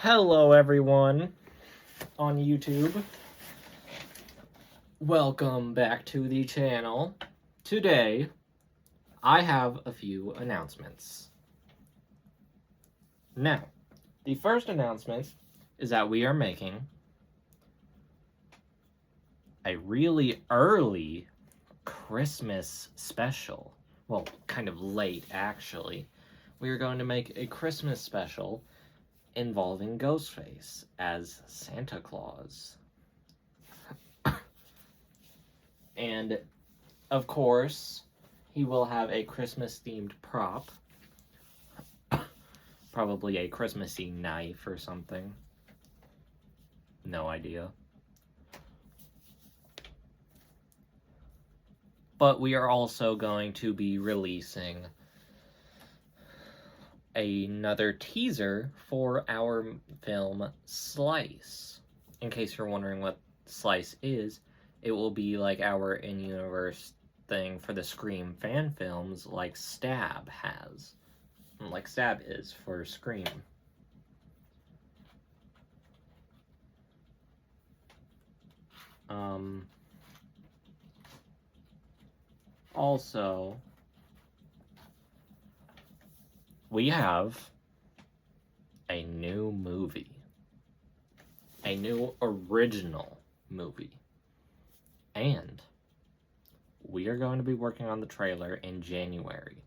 Hello everyone on YouTube. Welcome back to the channel. Today, I have a few announcements. Now, the first announcement is that we are making a really early Christmas special. Well, kind of late actually. We are going to make a Christmas special involving Ghostface as Santa Claus. And, of course, he will have a Christmas-themed prop. Probably a Christmassy knife or something. No idea. But we are also going to be releasing another teaser for our film Slice. In case you're wondering what Slice is, it will be like our in-universe thing for the Scream fan films like Stab has. Like Stab is for Scream. Also, we have a new movie. A new original movie. And we are going to be working on the trailer in January.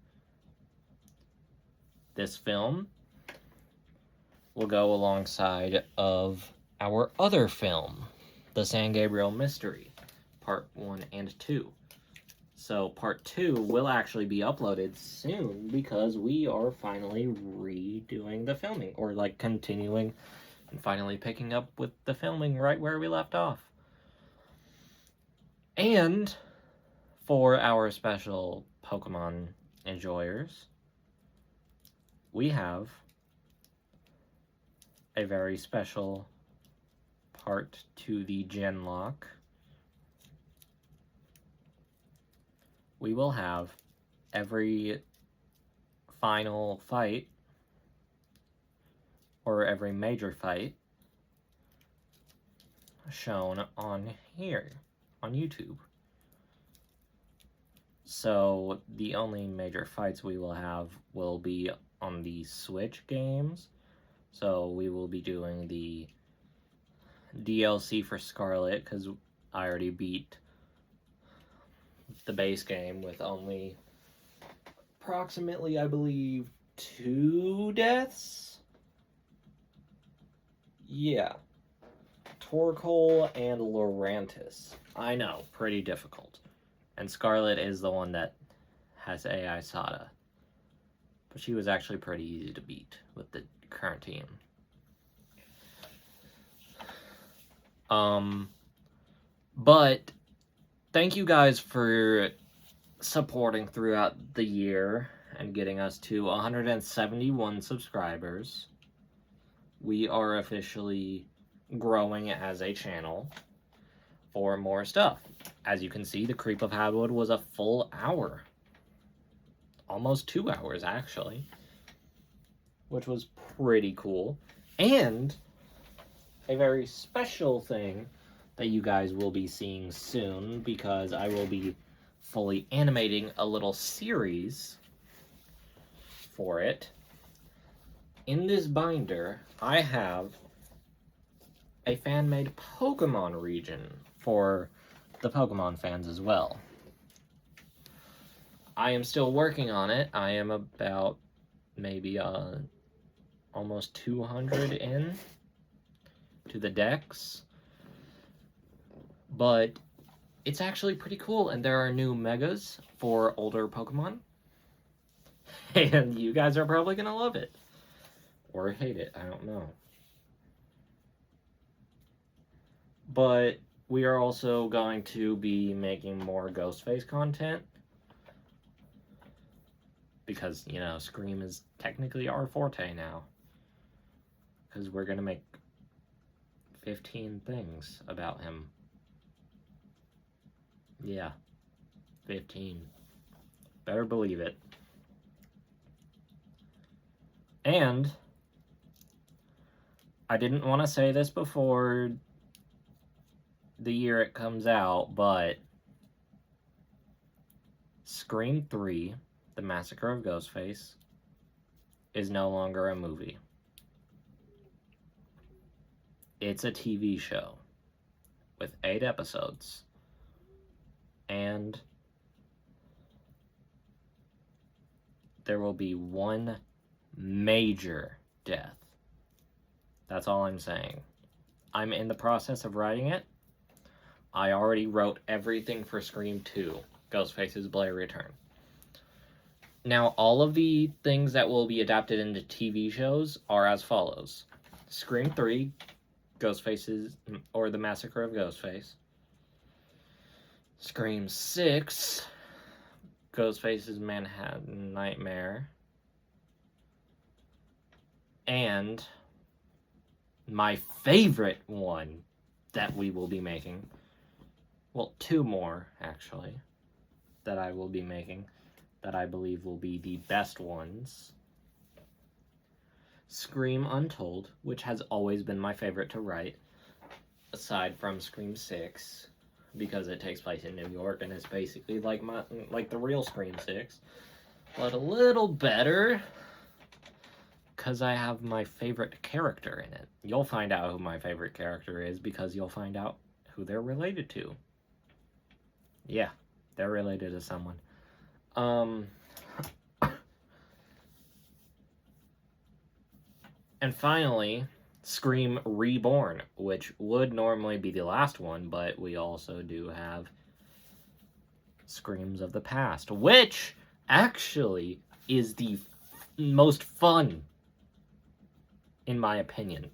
This film will go alongside of our other film, The San Gabriel Mystery, Part 1 and 2. So Part 2 will actually be uploaded soon because we are finally redoing the filming, or like continuing and finally picking up with the filming right where we left off. And for our special Pokemon enjoyers, we have a very special part to the Genlock. We will have every final fight, or every major fight, shown on here, on YouTube. So the only major fights we will have will be on the Switch games. So we will be doing the DLC for Scarlet, because I already beat the base game with only approximately, I believe, 2 deaths? Yeah. Torkoal and Lurantis. I know, pretty difficult. And Scarlet is the one that has AI Sada. But she was actually pretty easy to beat with the current team. But thank you guys for supporting throughout the year and getting us to 171 subscribers. We are officially growing as a channel for more stuff. As you can see, the Creep of Hadwood was a full hour. Almost 2 hours, actually. Which was pretty cool. And a very special thing that you guys will be seeing soon, because I will be fully animating a little series for it. In this binder, I have a fan-made Pokemon region for the Pokemon fans as well. I am still working on it. I am about maybe almost 200 in to the decks. But it's actually pretty cool, and there are new megas for older Pokemon. And you guys are probably going to love it. Or hate it, I don't know. But we are also going to be making more Ghostface content. Because, you know, Scream is technically our forte now. Because we're going to make 15 things about him. Yeah, 15. Better believe it. And I didn't want to say this before the year it comes out, but Scream 3, The Massacre of Ghostface, is no longer a movie. It's a TV show with 8 episodes. And there will be one major death. That's all I'm saying. I'm in the process of writing it. I already wrote everything for Scream 2, Ghostface's Blair Return. Now, all of the things that will be adapted into TV shows are as follows. Scream 3, Ghostface's, or The Massacre of Ghostface. Scream 6, Ghostface's Manhattan Nightmare. And my favorite one that we will be making, well, 2 more, actually, that I will be making, that I believe will be the best ones. Scream Untold, which has always been my favorite to write, aside from Scream 6, because it takes place in New York and it's basically like the real Scream 6, but a little better, because I have my favorite character in it. You'll find out who my favorite character is because you'll find out who they're related to. Yeah, they're related to someone. And finally, Scream Reborn, which would normally be the last one, but we also do have Screams of the Past, which actually is the most fun, in my opinion.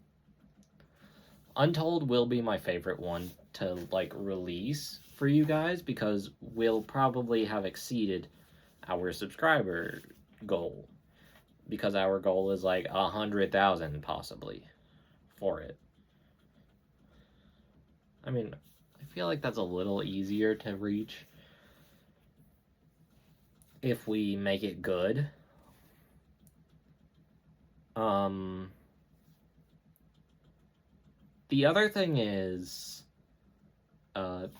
Untold will be my favorite one to, release for you guys, because we'll probably have exceeded our subscriber goal. Because our goal is 100,000 possibly for it. I mean, I feel like that's a little easier to reach if we make it good. The other thing is, the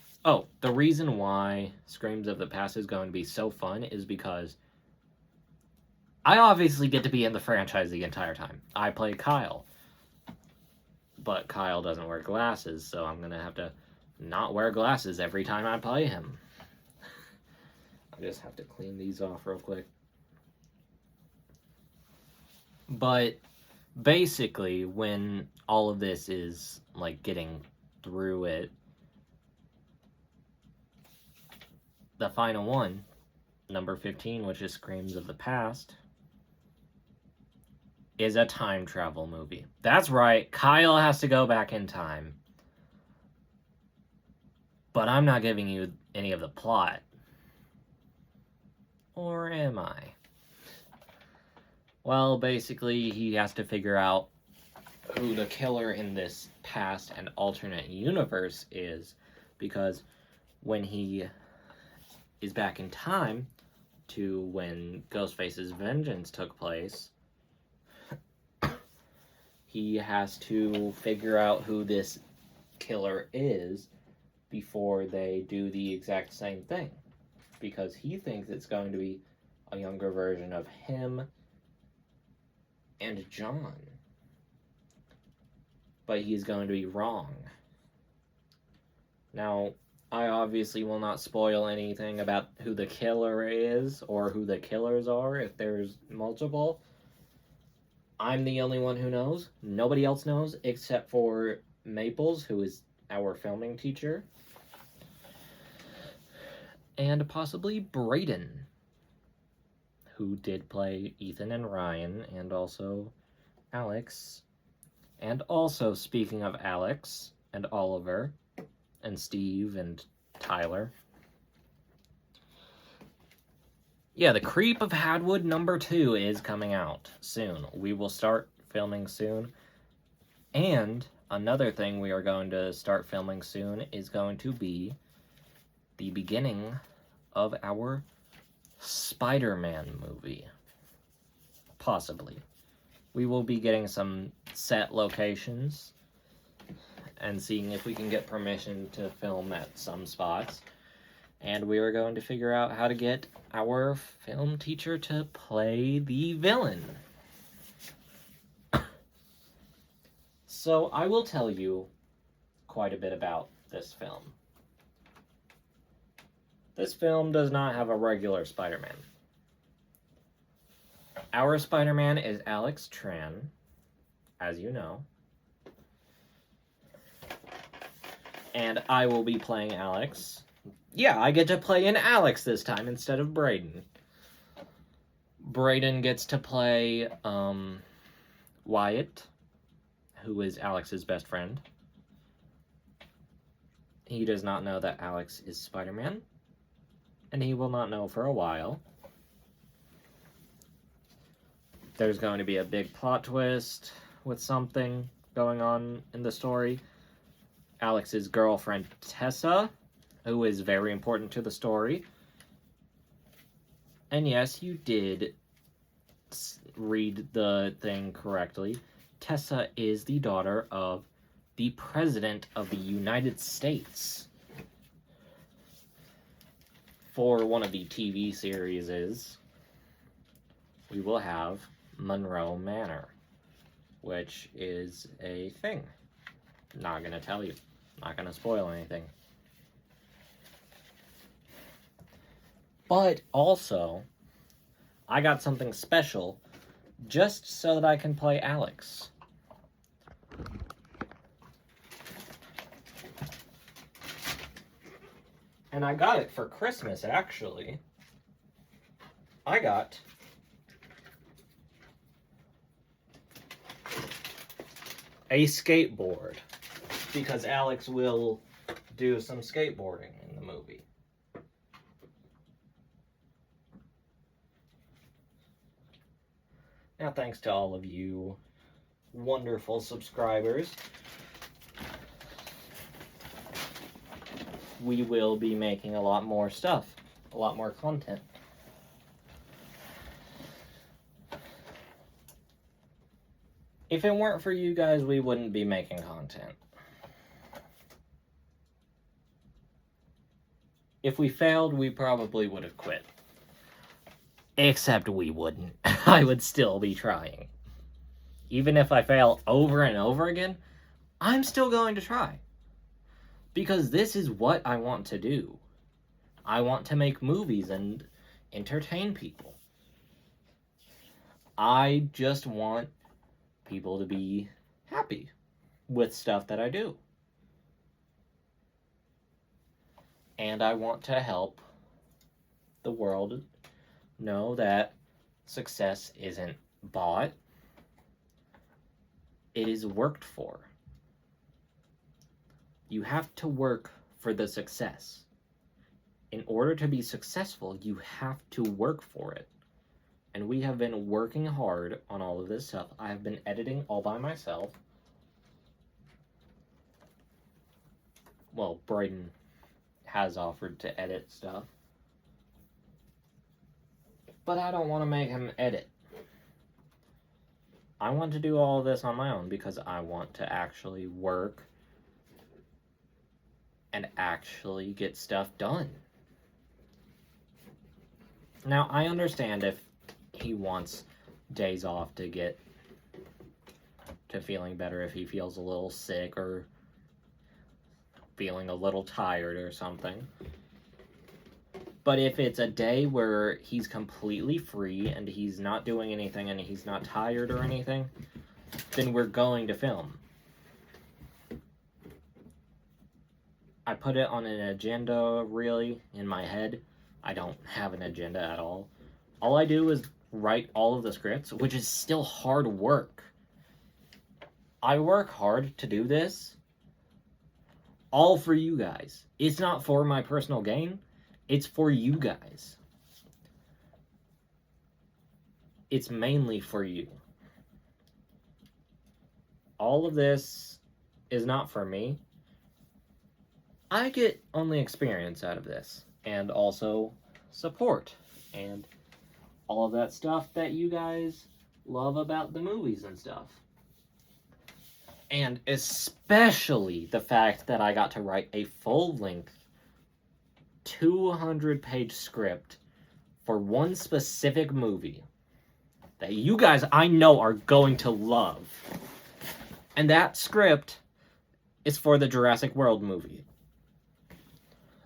reason why Screams of the Past is going to be so fun is because I obviously get to be in the franchise the entire time. I play Kyle. But Kyle doesn't wear glasses, so I'm going to have to not wear glasses every time I play him. I just have to clean these off real quick. But basically, when all of this is, getting through it, the final one, number 15, which is Screams of the Past, is a time travel movie. That's right, Kyle has to go back in time. But I'm not giving you any of the plot. Or am I? Well, basically, he has to figure out who the killer in this past and alternate universe is, because when he is back in time to when Ghostface's vengeance took place, he has to figure out who this killer is before they do the exact same thing. Because he thinks it's going to be a younger version of him and John. But he's going to be wrong. Now, I obviously will not spoil anything about who the killer is or who the killers are if there's multiple. I'm the only one who knows. Nobody else knows except for Maples, who is our filming teacher. And possibly Brayden, who did play Ethan and Ryan, and also Alex. And also, speaking of Alex and Oliver and Steve and Tyler, yeah, The Creep of Hadwood number 2 is coming out soon. We will start filming soon. And another thing we are going to start filming soon is going to be the beginning of our Spider-Man movie. Possibly. We will be getting some set locations and seeing if we can get permission to film at some spots. And we are going to figure out how to get our film teacher to play the villain. So I will tell you quite a bit about this film. This film does not have a regular Spider-Man. Our Spider-Man is Alex Tran, as you know. And I will be playing Alex. Yeah, I get to play an Alex this time instead of Braden. Braden gets to play Wyatt, who is Alex's best friend. He does not know that Alex is Spider-Man, and he will not know for a while. There's going to be a big plot twist with something going on in the story. Alex's girlfriend, Tessa, who is very important to the story. And yes, you did read the thing correctly. Tessa is the daughter of the President of the United States. For one of the TV series, we will have Monroe Manor, which is a thing. Not gonna tell you. Not gonna spoil anything. But also, I got something special just so that I can play Alex. And I got it for Christmas, actually. I got a skateboard, because Alex will do some skateboarding in the movie. Now, thanks to all of you wonderful subscribers, we will be making a lot more stuff, a lot more content. If it weren't for you guys, we wouldn't be making content. If we failed, we probably would have quit. Except we wouldn't. I would still be trying. Even if I fail over and over again, I'm still going to try. Because this is what I want to do. I want to make movies and entertain people. I just want people to be happy with stuff that I do. And I want to help the world know that success isn't bought. It is worked for. You have to work for the success. In order to be successful, you have to work for it. And we have been working hard on all of this stuff. I have been editing all by myself. Well, Braden has offered to edit stuff. But I don't want to make him edit. I want to do all of this on my own because I want to actually work and actually get stuff done. Now, I understand if he wants days off to get to feeling better, if he feels a little sick or feeling a little tired or something. But if it's a day where he's completely free and he's not doing anything and he's not tired or anything, then we're going to film. I put it on an agenda, really, in my head. I don't have an agenda at all. All I do is write all of the scripts, which is still hard work. I work hard to do this, all for you guys. It's not for my personal gain. It's for you guys. It's mainly for you. All of this is not for me. I get only experience out of this, and also support, and all of that stuff that you guys love about the movies and stuff. And especially the fact that I got to write a full-length 200-page script for one specific movie that you guys, I know, are going to love. And that script is for the Jurassic World movie.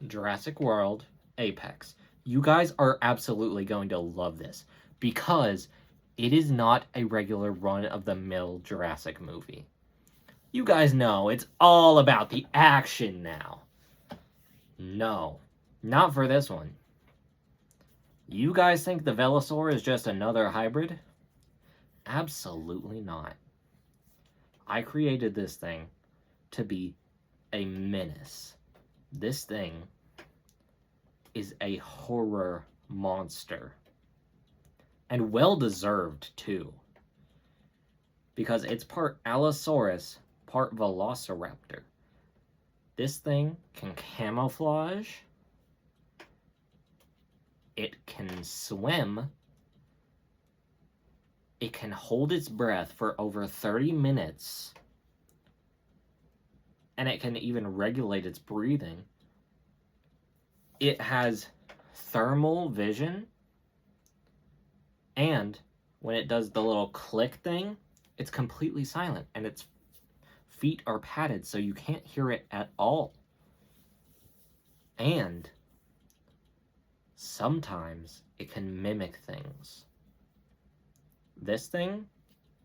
Jurassic World Apex. You guys are absolutely going to love this because it is not a regular run-of-the-mill Jurassic movie. You guys know it's all about the action now. No, not for this one. You guys think the Velosaur is just another hybrid? Absolutely not. I created this thing to be a menace. This thing is a horror monster. And well-deserved, too. Because it's part Allosaurus, part Velociraptor. This thing can camouflage. It can swim. It can hold its breath for over 30 minutes. And it can even regulate its breathing. It has thermal vision. And when it does the little click thing, it's completely silent. And its feet are padded so you can't hear it at all. And sometimes it can mimic things. This thing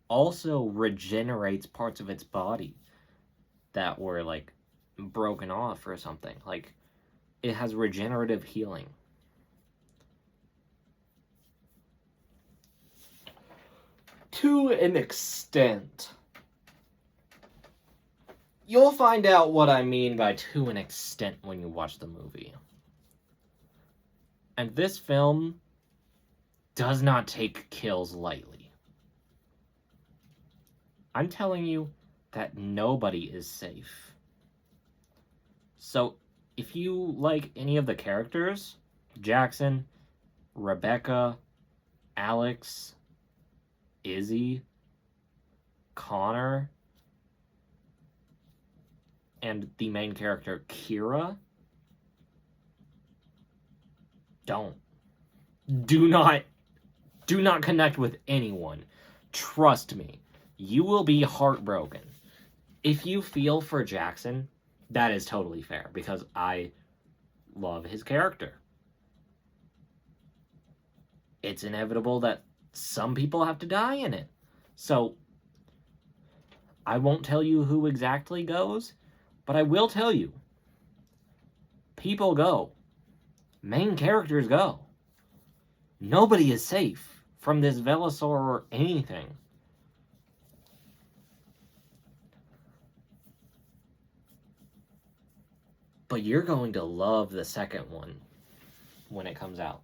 also regenerates parts of its body that were, like, broken off or something. Like, it has regenerative healing. To an extent. You'll find out what I mean by to an extent when you watch the movie. And this film does not take kills lightly. I'm telling you that nobody is safe. So, if you like any of the characters, Jackson, Rebecca, Alex, Izzy, Connor, and the main character, Kira, do not connect with anyone. Trust me, you will be heartbroken. If you feel for Jackson, that is totally fair, because I love his character. It's inevitable that some people have to die in it. So, I won't tell you who exactly goes, but I will tell you. People go. Main characters go. Nobody is safe from this Velosaur or anything. But you're going to love the second one when it comes out.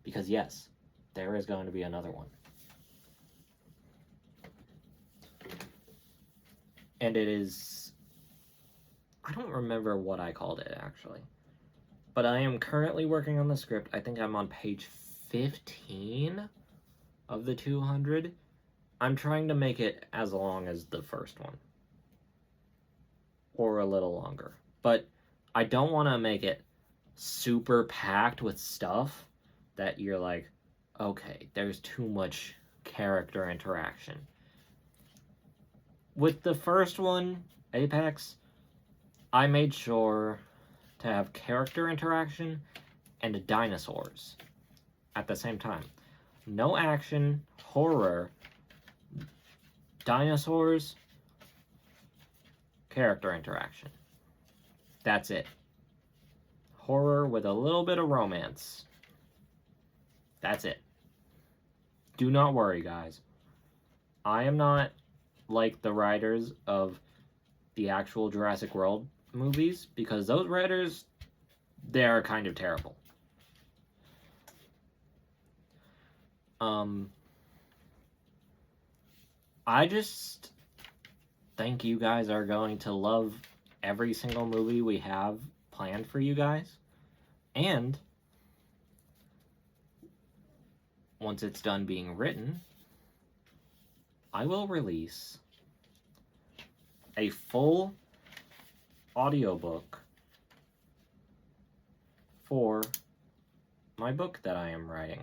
Because yes, there is going to be another one. And it is... I don't remember what I called it, actually. But I am currently working on the script. I think I'm on page 15 of the 200. I'm trying to make it as long as the first one. Or a little longer. But I don't want to make it super packed with stuff that you're like, okay, there's too much character interaction. With the first one, Apex, I made sure to have character interaction and dinosaurs at the same time. No action, horror, dinosaurs, character interaction. That's it. Horror with a little bit of romance. That's it. Do not worry, guys. I am not like the writers of the actual Jurassic World movies, because those writers, they're kind of terrible. I just think you guys are going to love every single movie we have planned for you guys. And once it's done being written, I will release a full audiobook for my book that I am writing.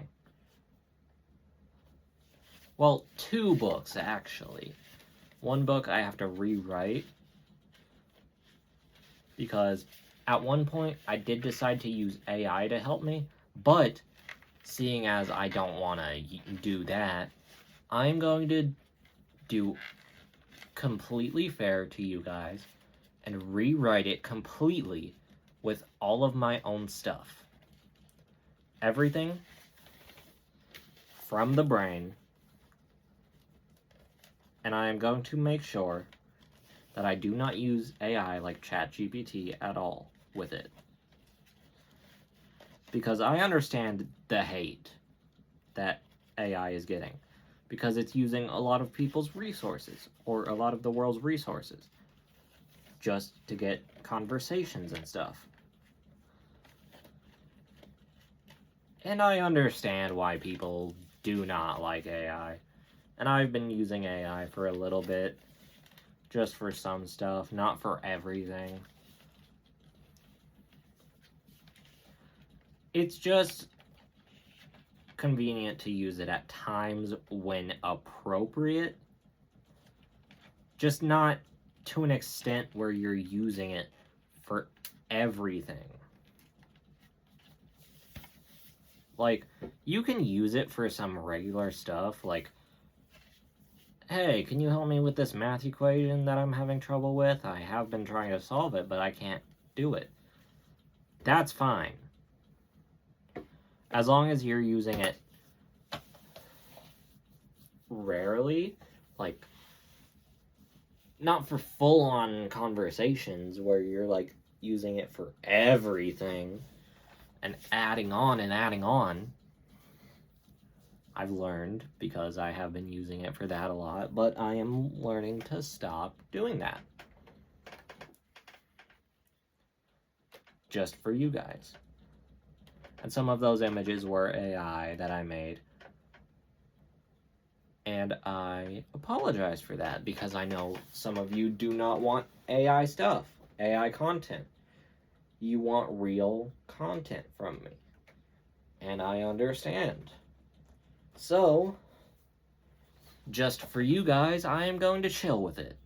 Well, 2 books, actually. One book I have to rewrite, because at one point I did decide to use AI to help me, but seeing as I don't want to do that, I'm going to do completely fair to you guys and rewrite it completely with all of my own stuff. Everything from the brain, and I am going to make sure that I do not use AI like ChatGPT at all with it. Because I understand the hate that AI is getting, because it's using a lot of people's resources, or a lot of the world's resources, just to get conversations and stuff. And I understand why people do not like AI. And I've been using AI for a little bit, just for some stuff, not for everything. It's just convenient to use it at times when appropriate. Just not to an extent where you're using it for everything. Like, you can use it for some regular stuff, like, hey, can you help me with this math equation that I'm having trouble with? I have been trying to solve it, but I can't do it. That's fine. As long as you're using it rarely, like, not for full-on conversations where you're, like, using it for everything and adding on and adding on. I've learned, because I have been using it for that a lot, but I am learning to stop doing that. Just for you guys. And some of those images were AI that I made. And I apologize for that, because I know some of you do not want AI stuff, AI content. You want real content from me. And I understand. So, just for you guys, I am going to chill with it.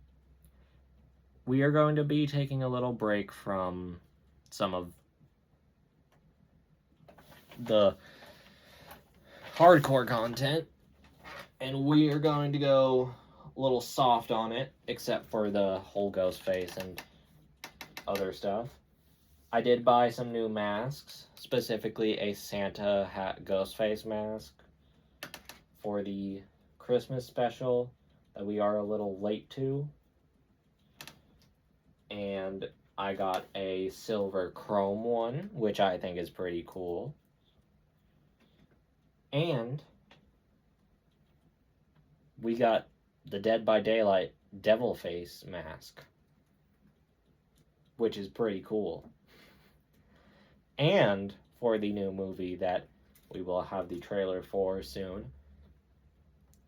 We are going to be taking a little break from some of the hardcore content, and we are going to go a little soft on it, except for the whole Ghostface and other stuff. I did buy some new masks, specifically a Santa hat Ghostface mask for the Christmas special that we are a little late to. And I got a silver chrome one, which I think is pretty cool. And we got the Dead by Daylight Devil Face mask, which is pretty cool. And for the new movie that we will have the trailer for soon,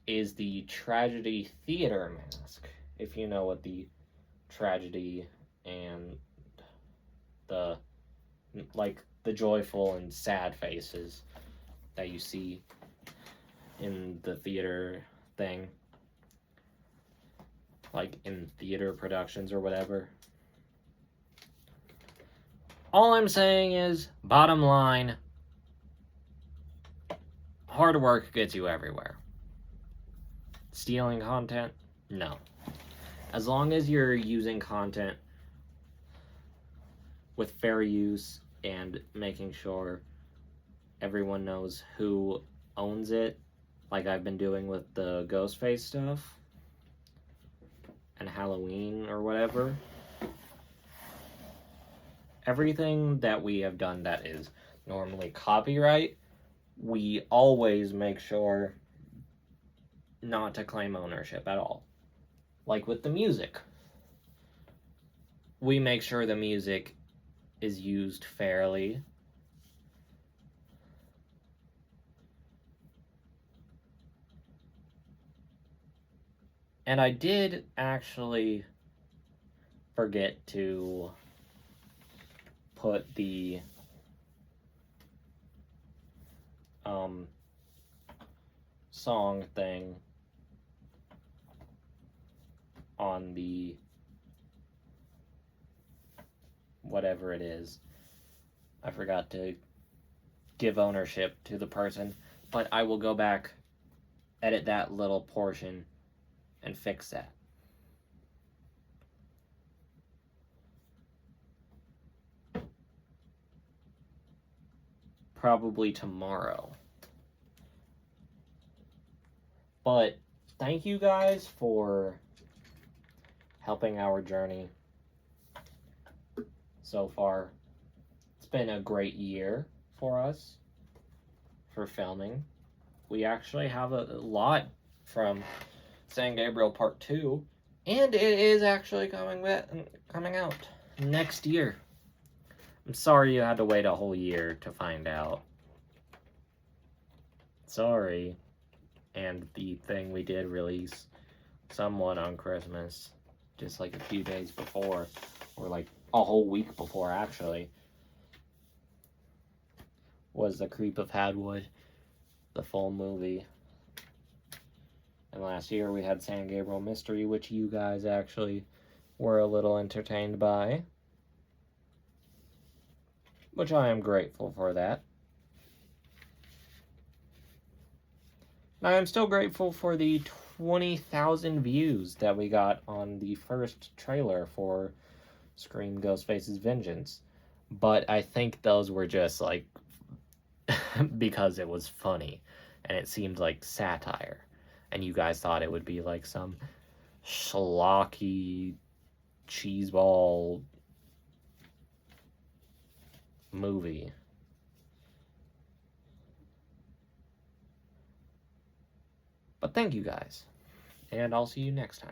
is the Tragedy Theater mask. If you know what the tragedy and the, like, the joyful and sad faces that you see in the theater thing, like in theater productions or whatever. All I'm saying is, bottom line, hard work gets you everywhere. Stealing content? No. As long as you're using content with fair use and making sure everyone knows who owns it, like I've been doing with the Ghostface stuff and Halloween or whatever. Everything that we have done that is normally copyright, we always make sure not to claim ownership at all. Like with the music, we make sure the music is used fairly. And I did actually forget to put the song thing on the whatever it is. I forgot to give ownership to the person, but I will go back, edit that little portion, and fix that. Probably tomorrow. But thank you guys for helping our journey so far. It's been a great year for us for filming. We actually have a lot from San Gabriel Part 2, and it is actually coming out next year. I'm sorry you had to wait a whole year to find out. Sorry. And the thing we did release somewhat on Christmas, just like a few days before, or like a whole week before actually, was The Creep of Hadwood, the full movie. And last year we had San Gabriel Mystery, which you guys actually were a little entertained by, which I am grateful for that. I am still grateful for the 20,000 views that we got on the first trailer for Scream Ghostface's Vengeance. But I think those were just like because it was funny and it seemed like satire. And you guys thought it would be like some schlocky cheeseball movie. But thank you guys, and I'll see you next time.